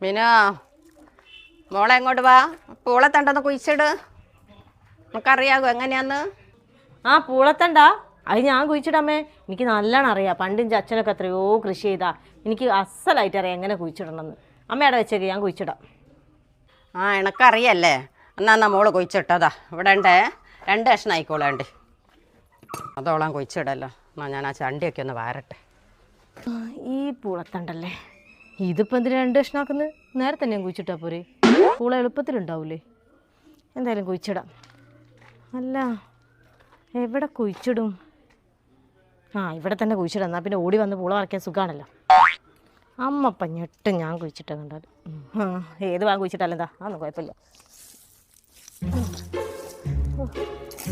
Minnow മോളെ എങ്ങോട്ട് വാ. പൂളത്തണ്ടെന്ന് കുഴിച്ചിട്. നമുക്കറിയാകോ എങ്ങനെയാന്ന്. ആ പൂളത്തണ്ട അത് ഞാൻ കുഴിച്ചിടമ്മേ. എനിക്ക് നല്ലോണം അറിയാം. പണ്ട് എൻ്റെ അച്ഛനൊക്കെ എത്രയോ കൃഷി ചെയ്താ. എനിക്ക് അസലായിട്ട് അറിയാം എങ്ങനെ കുഴിച്ചിടണമെന്ന്. അമ്മയുടെ വെച്ചേക്ക് ഞാൻ കുഴിച്ചിടാം. ആ എനക്കറിയല്ലേ. എന്നാ മോള് കുഴിച്ചിട്ടതാ. ഇവിടെ ഉണ്ടേ 2 കഷ്ണം ആയിക്കോളേണ്ടി. അതോളം കുഴിച്ചിടല്ലോ. എന്നാ ഞാൻ ആ ചണ്ടിയൊക്കെ ഒന്ന് വാരട്ടെ. ഈ പൂളത്തണ്ടല്ലേ, ഇതിപ്പോൾ എന്തിനാ 2 കഷ്ണമാക്കുന്നത്? നേരത്തെ തന്നെ കുഴിച്ചിട്ടാ പോരെ. പൂള എളുപ്പത്തിലുണ്ടാവൂലേ. എന്തായാലും കുഴിച്ചിടാം. അല്ല എവിടെ കുഴിച്ചിടും? ആ ഇവിടെ തന്നെ കുഴിച്ചിടാം. എന്നാൽ പിന്നെ ഓടി വന്ന് പൂള പറിക്കാൻ സുഖമാണല്ലോ. അമ്മപ്പം ഞെട്ടും ഞാൻ കുഴിച്ചിട്ട കണ്ടാൽ. ഏത് ഭാഗം കുഴിച്ചിട്ടാലും എന്താ അതൊന്നും കുഴപ്പമില്ല.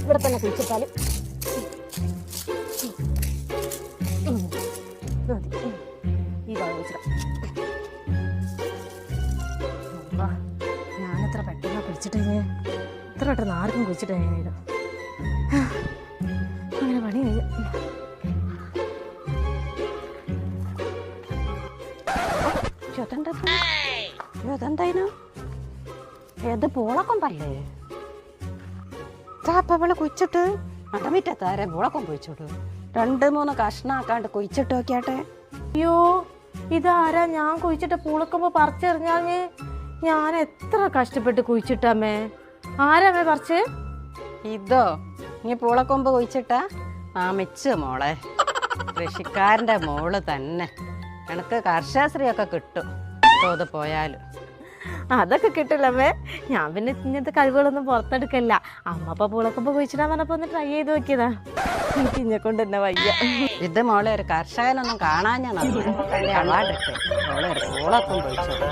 ഇവിടെ തന്നെ കുഴിച്ചിട്ടാലും ഈ ഭാഗം കുഴിച്ചിടാം. ഞാനെത്ര പെട്ടെന്ന് കുഴിച്ചിട്ട് ഇത്ര പെട്ടെന്ന് ആർക്കും കുഴിച്ചിട്ട് കഴിഞ്ഞില്ല. അങ്ങനെ പണി കഴിഞ്ഞു. അതെന്തായിരുന്നു? ഏത് പൂളക്കൊമ്പല്ലേ? ചാപ്പവളെ കുഴിച്ചിട്ട് അടമിറ്റാരെ പൂളക്കൊമ്പ് കുഴിച്ചിട്ടു. 2-3 കഷ്ണാക്കാണ്ട് കുഴിച്ചിട്ട് നോക്കിയാട്ടെ. അയ്യോ ഇതാരാ? ഞാൻ കുഴിച്ചിട്ട് പൂളക്കൊമ്പ് പറിച്ചെറിഞ്ഞാൽ ഞാൻ എത്ര കഷ്ടപ്പെട്ട് കുഴിച്ചിട്ടമ്മേ. ആരാമേ പറിച്ച്? ഇതോ നീ പൂളക്കൊമ്പ് കുഴിച്ചിട്ടാ? ആ മിച്ച് മോളെ, കൃഷിക്കാരൻ്റെ മോള് തന്നെ. എനിക്ക് കർഷകശ്രീയൊക്കെ കിട്ടും തോത് പോയാലും. അതൊക്കെ കിട്ടില്ലമ്മേ. ഞാൻ പിന്നെ ഇങ്ങനത്തെ കഴിവുകളൊന്നും പുറത്തെടുക്കല്ല. അമ്മ അപ്പം പൂളക്കൊമ്പ് കുഴിച്ചിടാൻ പറഞ്ഞപ്പോൾ ഒന്ന് ട്രൈ ചെയ്ത് നോക്കിയതാ. എനിക്ക് ഇന്നെ കൊണ്ട് തന്നെ വയ്യ. ഇത് മോളെ ഒരു കർഷകനൊന്നും കാണാൻ ഞാൻ അവാർഡിട്ട് മോളെ ഒരു പൂളക്കൊമ്പ് കുഴിച്ചിട്ടു.